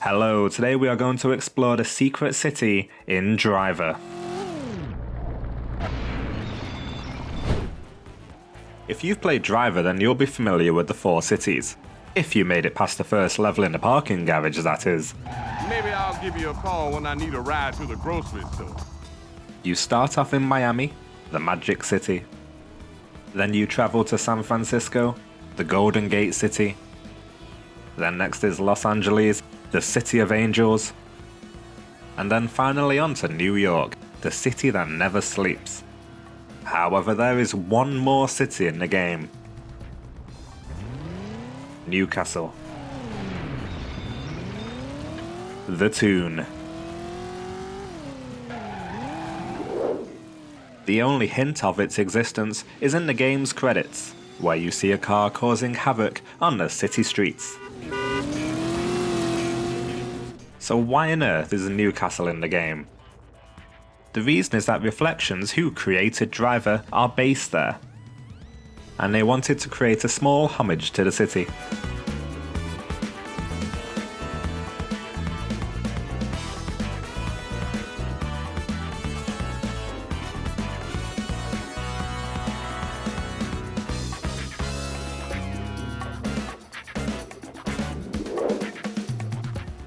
Hello, today we are going to explore the secret city in Driver. If you've played Driver, then you'll be familiar with the 4 cities. If you made it past the first level in the parking garage, that is. Maybe I'll give you a call when I need a ride to the grocery store. You start off in Miami, the Magic City. Then you travel to San Francisco, the Golden Gate City. Then next is Los Angeles, the City of Angels. And then finally on to New York, the city that never sleeps. However, there is one more city in the game. Newcastle. The Toon. The only hint of its existence is in the game's credits, where you see a car causing havoc on the city streets. So why on earth is Newcastle in the game? The reason is that Reflections, who created Driver, are based there, and they wanted to create a small homage to the city.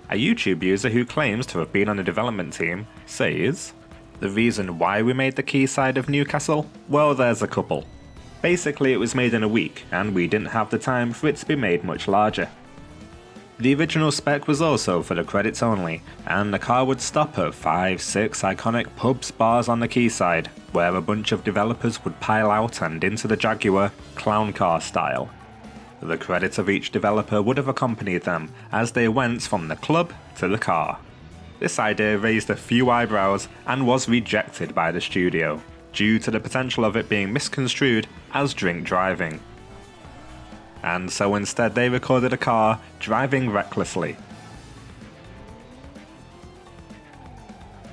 A YouTube user who claims to have been on the development team says, the reason why we made the quayside of Newcastle? Well, there's a couple. Basically, it was made in a week, and we didn't have the time for it to be made much larger. The original spec was also for the credits only, and the car would stop at 5-6 iconic pubs, bars on the quayside, where a bunch of developers would pile out and into the Jaguar, clown car style. The credits of each developer would have accompanied them as they went from the club to the car. This idea raised a few eyebrows and was rejected by the studio, due to the potential of it being misconstrued as drink driving. And so instead they recorded a car driving recklessly.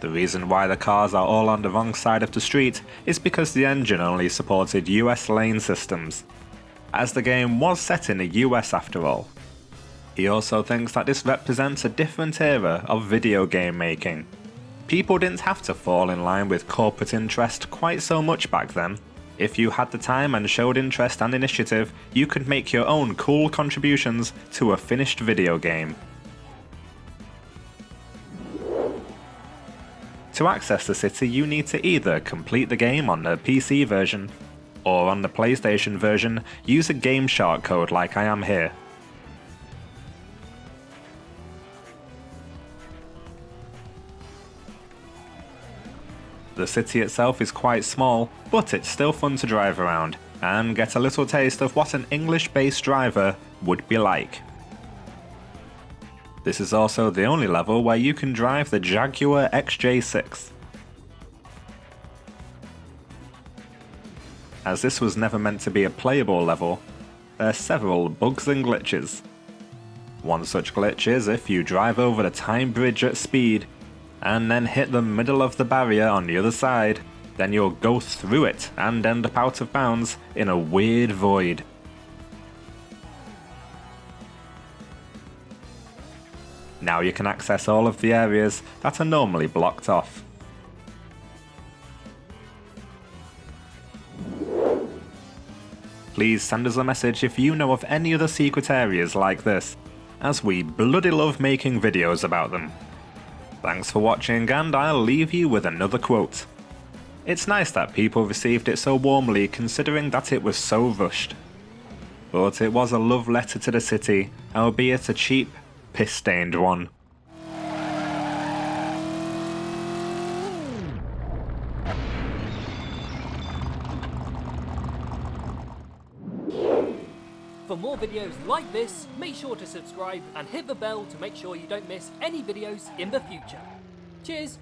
The reason why the cars are all on the wrong side of the street is because the engine only supported US lane systems, as the game was set in the US after all. He also thinks that this represents a different era of video game making. People didn't have to fall in line with corporate interest quite so much back then. If you had the time and showed interest and initiative, you could make your own cool contributions to a finished video game. To access the city, you need to either complete the game on the PC version, or on the PlayStation version, use a GameShark code like I am here. The city itself is quite small, but it's still fun to drive around, and get a little taste of what an English-based driver would be like. This is also the only level where you can drive the Jaguar XJ6. As this was never meant to be a playable level, there are several bugs and glitches. One such glitch is if you drive over the Time Bridge at speed, and then hit the middle of the barrier on the other side, then you'll go through it and end up out of bounds in a weird void. Now you can access all of the areas that are normally blocked off. Please send us a message if you know of any other secret areas like this, as we bloody love making videos about them. Thanks for watching, and I'll leave you with another quote. It's nice that people received it so warmly considering that it was so rushed. But it was a love letter to the city, albeit a cheap, piss-stained one. For more videos like this, make sure to subscribe and hit the bell to make sure you don't miss any videos in the future. Cheers!